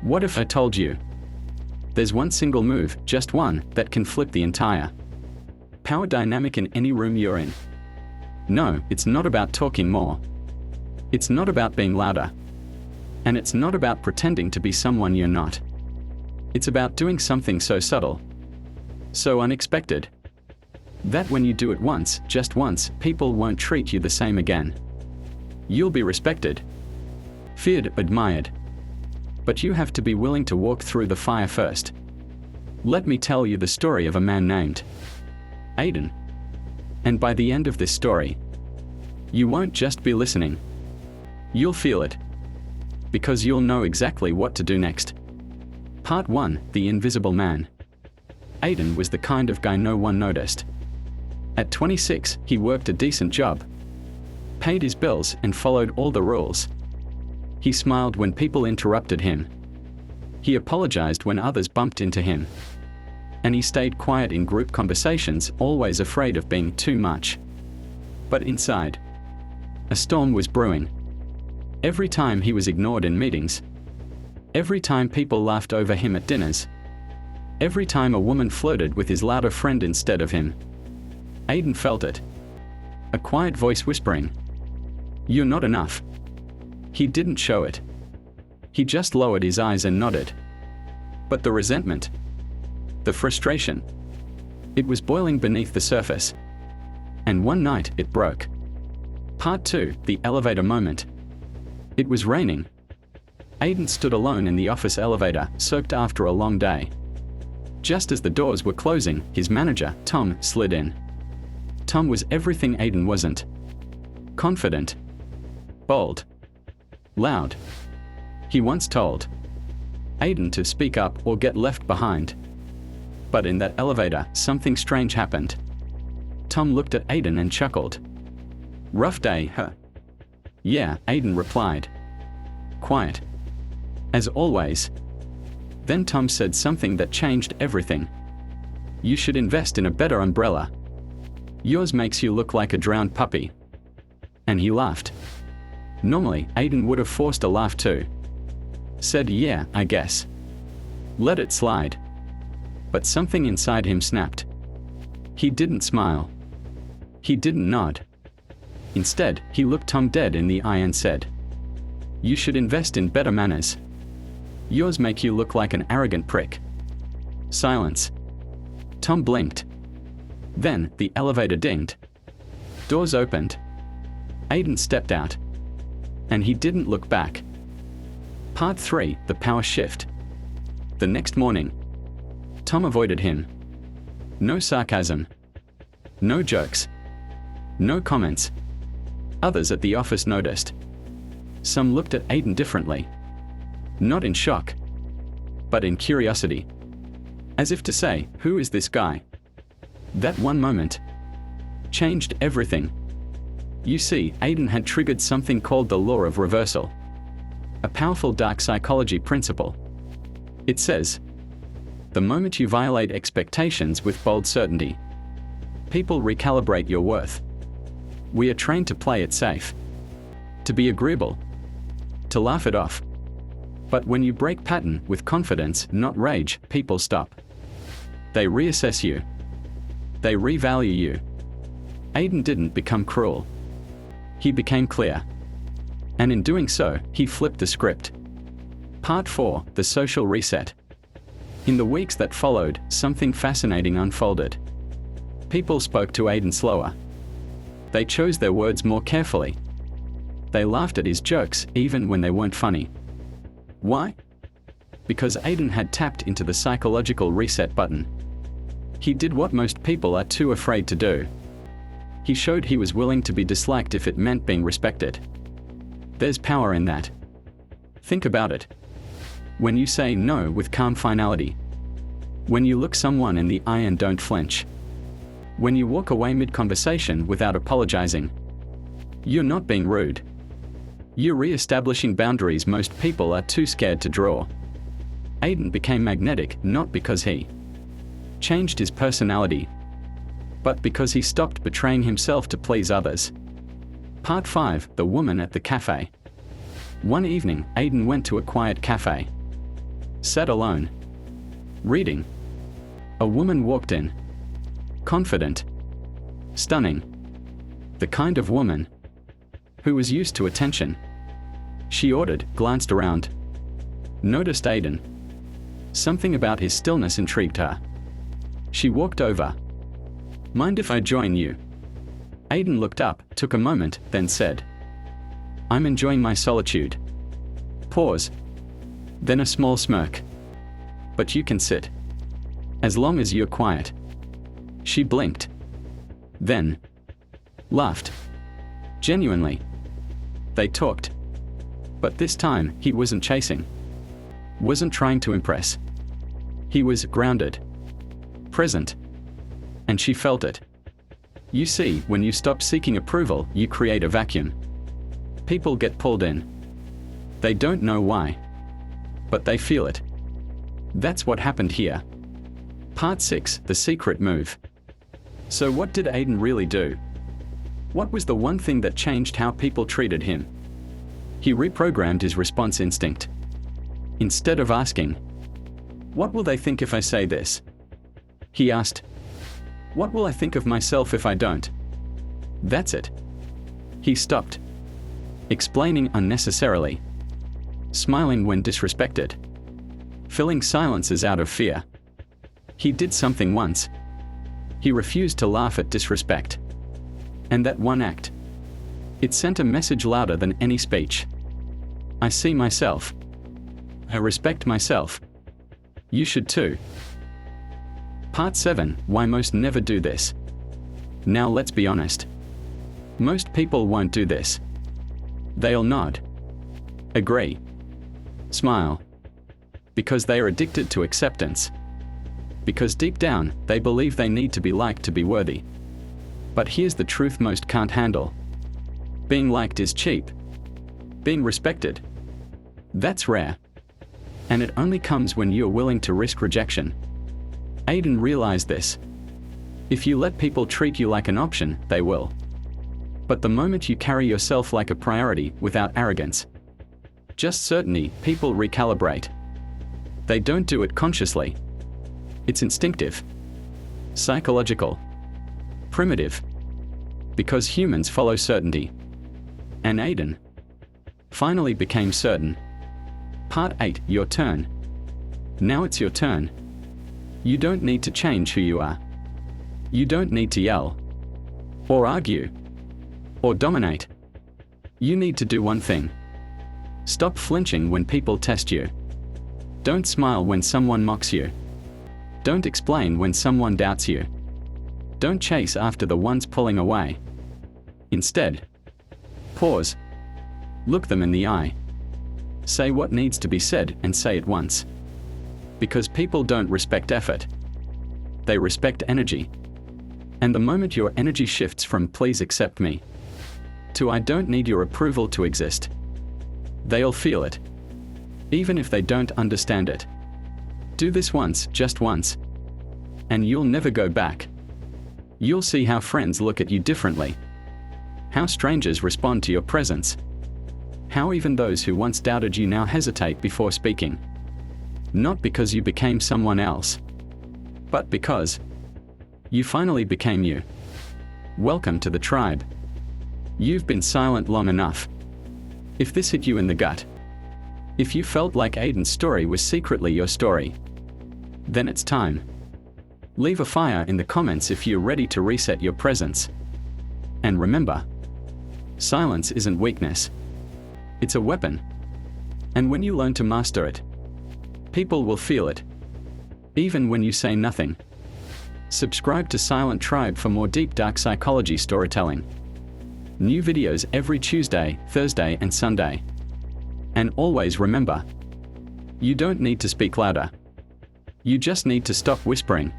What if I told you? There's one single move, just one, that can flip the entire power dynamic in any room you're in. No, it's not about talking more. It's not about being louder. And it's not about pretending to be someone you're not. It's about doing something so subtle, so unexpected, that when you do it once, just once, people won't treat you the same again. You'll be respected, feared, admired. But you have to be willing to walk through the fire first. Let me tell you the story of a man named Aiden. And by the end of this story, you won't just be listening. You'll feel it. Because you'll know exactly what to do next. Part 1, The Invisible Man. Aiden was the kind of guy no one noticed. At 26, he worked a decent job, paid his bills, and followed all the rules. He smiled when people interrupted him. He apologized when others bumped into him. And he stayed quiet in group conversations, always afraid of being too much. But inside, a storm was brewing. Every time he was ignored in meetings, every time people laughed over him at dinners, every time a woman flirted with his louder friend instead of him, Aiden felt it. A quiet voice whispering, "You're not enough." He didn't show it. He just lowered his eyes and nodded. But the resentment, the frustration, it was boiling beneath the surface. And one night, it broke. Part 2, The Elevator Moment. It was raining. Aiden stood alone in the office elevator, soaked after a long day. Just as the doors were closing, his manager, Tom, slid in. Tom was everything Aiden wasn't. Confident, bold, loud. He once told Aiden to speak up or get left behind. But in that elevator, something strange happened. Tom looked at Aiden and chuckled. "Rough day, huh?" "Yeah," Aiden replied. Quiet, as always. Then Tom said something that changed everything. "You should invest in a better umbrella. Yours makes you look like a drowned puppy." And he laughed. Normally, Aiden would have forced a laugh too. Said, "Yeah, I guess." Let it slide. But something inside him snapped. He didn't smile. He didn't nod. Instead, he looked Tom dead in the eye and said, "You should invest in better manners. Yours make you look like an arrogant prick." Silence. Tom blinked. Then, the elevator dinged. Doors opened. Aiden stepped out. And he didn't look back. Part 3, The Power Shift. The next morning, Tom avoided him. No sarcasm. No jokes. No comments. Others at the office noticed. Some looked at Aiden differently. Not in shock, but in curiosity. As if to say, "Who is this guy?" That one moment changed everything. You see, Aiden had triggered something called the law of reversal. A powerful dark psychology principle. It says, the moment you violate expectations with bold certainty, people recalibrate your worth. We are trained to play it safe, to be agreeable, to laugh it off. But when you break pattern with confidence, not rage, people stop. They reassess you. They revalue you. Aiden didn't become cruel. He became clear. And in doing so, he flipped the script. Part 4, The Social Reset. In the weeks that followed, something fascinating unfolded. People spoke to Aiden slower. They chose their words more carefully. They laughed at his jokes, even when they weren't funny. Why? Because Aiden had tapped into the psychological reset button. He did what most people are too afraid to do. He showed he was willing to be disliked if it meant being respected. There's power in that. Think about it. When you say no with calm finality. When you look someone in the eye and don't flinch. When you walk away mid-conversation without apologizing. You're not being rude. You're re-establishing boundaries most people are too scared to draw. Aiden became magnetic not because he changed his personality, but because he stopped betraying himself to please others. Part 5, The Woman at the Café. One evening, Aiden went to a quiet cafe. Sat alone. Reading. A woman walked in. Confident. Stunning. The kind of woman who was used to attention. She ordered, glanced around. Noticed Aiden. Something about his stillness intrigued her. She walked over. Mind if I join you? Aiden looked up, took a moment, then said, I'm enjoying my solitude. Pause. Then a small smirk. But you can sit. As long as you're quiet. She blinked. Then laughed. Genuinely. They talked. But this time, he wasn't chasing. Wasn't trying to impress. He was grounded. Present. And she felt it. You see, when you stop seeking approval, you create a vacuum. People get pulled in. They don't know why. But they feel it. That's what happened here. Part 6, The Secret Move. So what did Aiden really do? What was the one thing that changed how people treated him? He reprogrammed his response instinct. Instead of asking, what will they think if I say this? He asked, what will I think of myself if I don't? That's it. He stopped. Explaining unnecessarily. Smiling when disrespected. Filling silences out of fear. He did something once. He refused to laugh at disrespect. And that one act. It sent a message louder than any speech. I see myself. I respect myself. You should too. Part 7, Why most never do this. Now let's be honest. Most people won't do this. They'll nod. Agree. Smile. Because they are addicted to acceptance. Because deep down, they believe they need to be liked to be worthy. But here's the truth most can't handle. Being liked is cheap. Being respected. That's rare. And it only comes when you're willing to risk rejection. Aiden realized this. If you let people treat you like an option, they will. But the moment you carry yourself like a priority, without arrogance, just certainty, people recalibrate. They don't do it consciously. It's instinctive. Psychological. Primitive. Because humans follow certainty. And Aiden finally became certain. Part 8, Your turn. Now it's your turn. You don't need to change who you are. You don't need to yell. Or argue. Or dominate. You need to do one thing. Stop flinching when people test you. Don't smile when someone mocks you. Don't explain when someone doubts you. Don't chase after the ones pulling away. Instead, pause. Look them in the eye. Say what needs to be said and say it once. Because people don't respect effort. They respect energy. And the moment your energy shifts from please accept me to I don't need your approval to exist, they'll feel it. Even if they don't understand it. Do this once, just once. And you'll never go back. You'll see how friends look at you differently. How strangers respond to your presence. How even those who once doubted you now hesitate before speaking. Not because you became someone else, but because you finally became you. Welcome to the tribe. You've been silent long enough. If this hit you in the gut, if you felt like Aiden's story was secretly your story, then it's time. Leave a fire in the comments if you're ready to reset your presence. And remember, silence isn't weakness. It's a weapon. And when you learn to master it, people will feel it. Even when you say nothing. Subscribe to Silent Tribe for more deep dark psychology storytelling. New videos every Tuesday, Thursday and Sunday. And always remember, you don't need to speak louder. You just need to stop whispering.